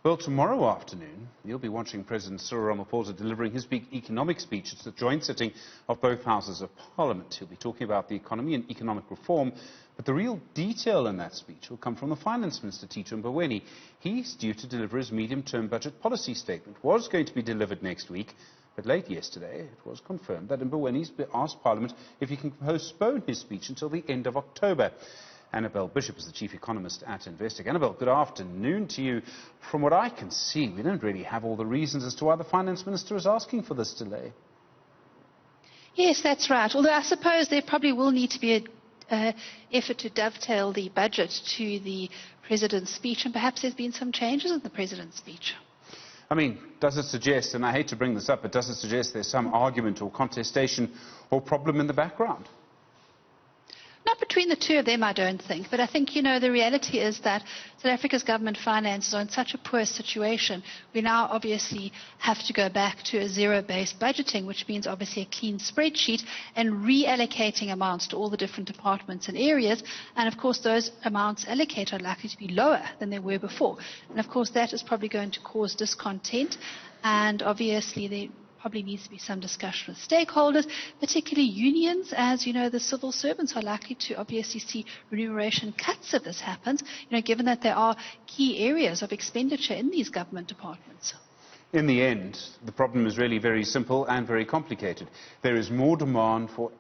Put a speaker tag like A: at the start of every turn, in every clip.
A: Well, tomorrow afternoon, you'll be watching President Cyril Ramaphosa delivering his big economic speech. It's the joint sitting of both houses of Parliament. He'll be talking about the economy and economic reform, but the real detail in that speech will come from the Finance Minister, Stephen Grootes. He's due to deliver his medium-term budget policy statement. It was going to be delivered next week, but late yesterday it was confirmed that Mboweni's asked Parliament if he can postpone his speech until the end of October. Annabel Bishop is the Chief Economist at Investec. Annabel, good afternoon to you. From what I can see, we don't really have all the reasons as to why the Finance Minister is asking for this delay.
B: Yes, that's right. Although I suppose there probably will need to be an effort to dovetail the budget to the President's speech, and perhaps there's been some changes in the President's speech.
A: I mean, does it suggest, and I hate to bring this up, but does it suggest there's some argument or contestation or problem in the background?
B: Not between the two of them, I don't think. But I think, the reality is that South Africa's government finances are in such a poor situation. We now obviously have to go back to a zero-based budgeting, which means obviously a clean spreadsheet and reallocating amounts to all the different departments and areas. And of course, those amounts allocated are likely to be lower than they were before. And of course, that is probably going to cause discontent. And obviously, there probably needs to be some discussion with stakeholders, particularly unions, as the civil servants are likely to obviously see remuneration cuts if this happens, given that there are key areas of expenditure in these government departments.
A: In the end, the problem is really very simple and very complicated. There is more demand for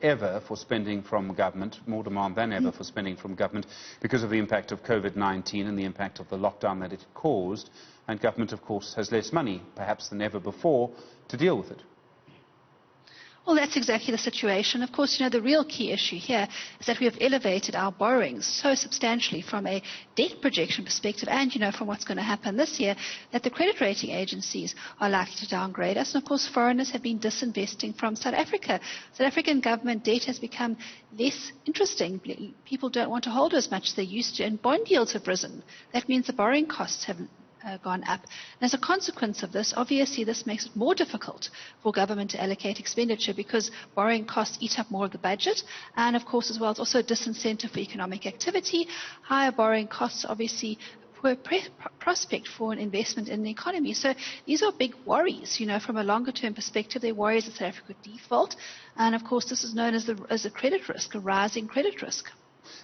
A: spending from government, more demand than ever for spending from government because of the impact of COVID-19 and the impact of the lockdown that it caused. And government, of course, has less money, perhaps than ever before, to deal with it.
B: Well, that's exactly the situation. Of course, the real key issue here is that we have elevated our borrowings so substantially from a debt projection perspective and, from what's going to happen this year, that the credit rating agencies are likely to downgrade us. And, of course, foreigners have been disinvesting from South Africa. South African government debt has become less interesting. People don't want to hold as much as they used to, and bond yields have risen. That means the borrowing costs have gone up. And as a consequence of this, obviously this makes it more difficult for government to allocate expenditure because borrowing costs eat up more of the budget, and of course as well it's also a disincentive for economic activity. Higher borrowing costs obviously poor prospect for an investment in the economy. So these are big worries, from a longer term perspective. They're worries that South Africa could default, and of course this is known as a credit risk, a rising credit risk.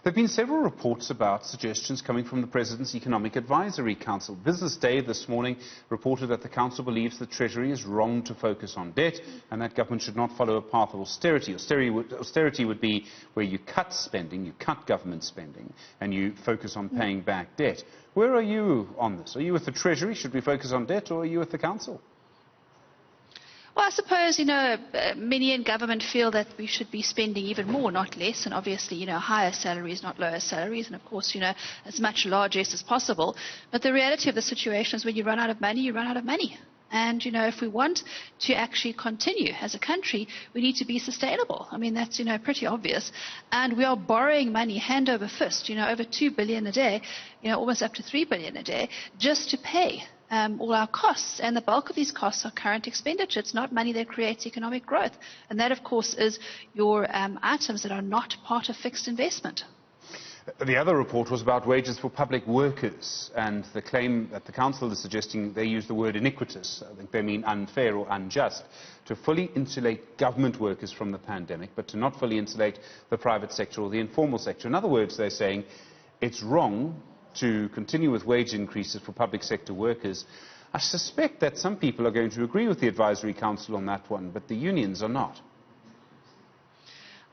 A: There have been several reports about suggestions coming from the President's Economic Advisory Council. Business Day this morning reported that the Council believes the Treasury is wrong to focus on debt and that government should not follow a path of austerity. Austerity would be where you cut spending, you cut government spending, and you focus on paying back debt. Where are you on this? Are you with the Treasury? Should we focus on debt, or are you with the Council?
B: Well, I suppose, many in government feel that we should be spending even more, not less, and obviously, higher salaries, not lower salaries, and of course, as much largesse as possible. But the reality of the situation is when you run out of money, you run out of money. And, if we want to actually continue as a country, we need to be sustainable. I mean, that's, pretty obvious. And we are borrowing money hand over fist, over 2 billion a day, almost up to 3 billion a day, just to pay all our costs, and the bulk of these costs are current expenditure. It's not money that creates economic growth, and that of course is your items that are not part of fixed investment.
A: The other report was about wages for public workers, and the claim that the Council is suggesting they use the word iniquitous, I think they mean unfair or unjust, to fully insulate government workers from the pandemic, but to not fully insulate the private sector or the informal sector. In other words, they're saying it's wrong to continue with wage increases for public sector workers. I suspect that some people are going to agree with the Advisory Council on that one, but the unions are not.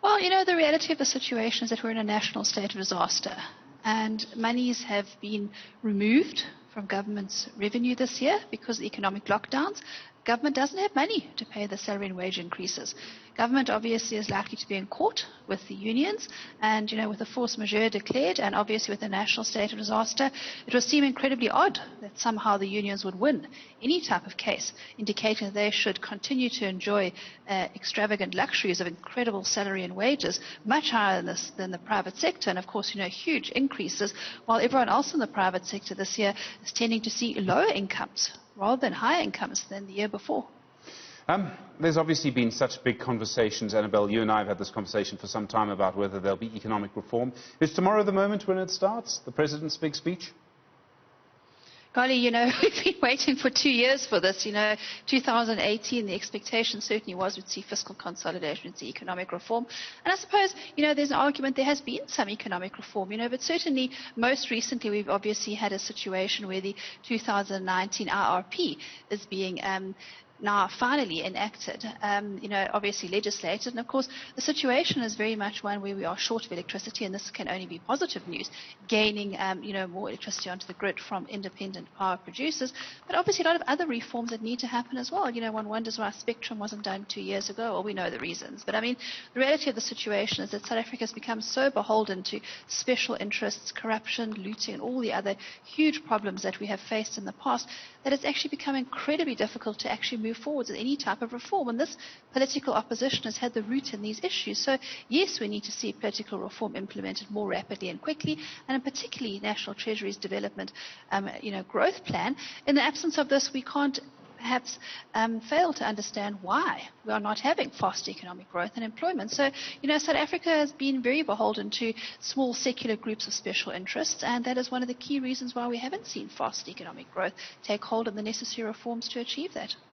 B: Well, the reality of the situation is that we're in a national state of disaster, and monies have been removed from government's revenue this year because of the economic lockdowns. Government doesn't have money to pay the salary and wage increases. Government obviously is likely to be in court with the unions, and with the force majeure declared and obviously with the national state of disaster, it would seem incredibly odd that somehow the unions would win any type of case, indicating that they should continue to enjoy extravagant luxuries of incredible salary and wages, much higher than the private sector, and of course huge increases, while everyone else in the private sector this year is tending to see lower incomes rather than higher incomes than the year before.
A: There's obviously been such big conversations, Annabel, you and I have had this conversation for some time about whether there'll be economic reform. Is tomorrow the moment when it starts, the President's big speech?
B: Golly, you know, we've been waiting for 2 years for this. You know, 2018, the expectation certainly was we'd see fiscal consolidation, we'd see economic reform. And I suppose, you know, there's an argument there has been some economic reform, you know, but certainly most recently we've obviously had a situation where the 2019 IRP is being now finally enacted, you know, obviously legislated. And of course, the situation is very much one where we are short of electricity, and this can only be positive news, gaining, you know, more electricity onto the grid from independent power producers. But obviously a lot of other reforms that need to happen as well. You know, one wonders why Spectrum wasn't done 2 years ago. Well, we know the reasons. But I mean, the reality of the situation is that South Africa has become so beholden to special interests, corruption, looting, and all the other huge problems that we have faced in the past, that it's actually become incredibly difficult to actually move forward with any type of reform. And this political opposition has had the root in these issues. So yes, we need to see political reform implemented more rapidly and quickly, and in particularly National Treasury's development, you know, growth plan. In the absence of this, we can't perhaps fail to understand why we are not having fast economic growth and employment. So, you know, South Africa has been very beholden to small secular groups of special interests, and that is one of the key reasons why we haven't seen fast economic growth take hold of the necessary reforms to achieve that.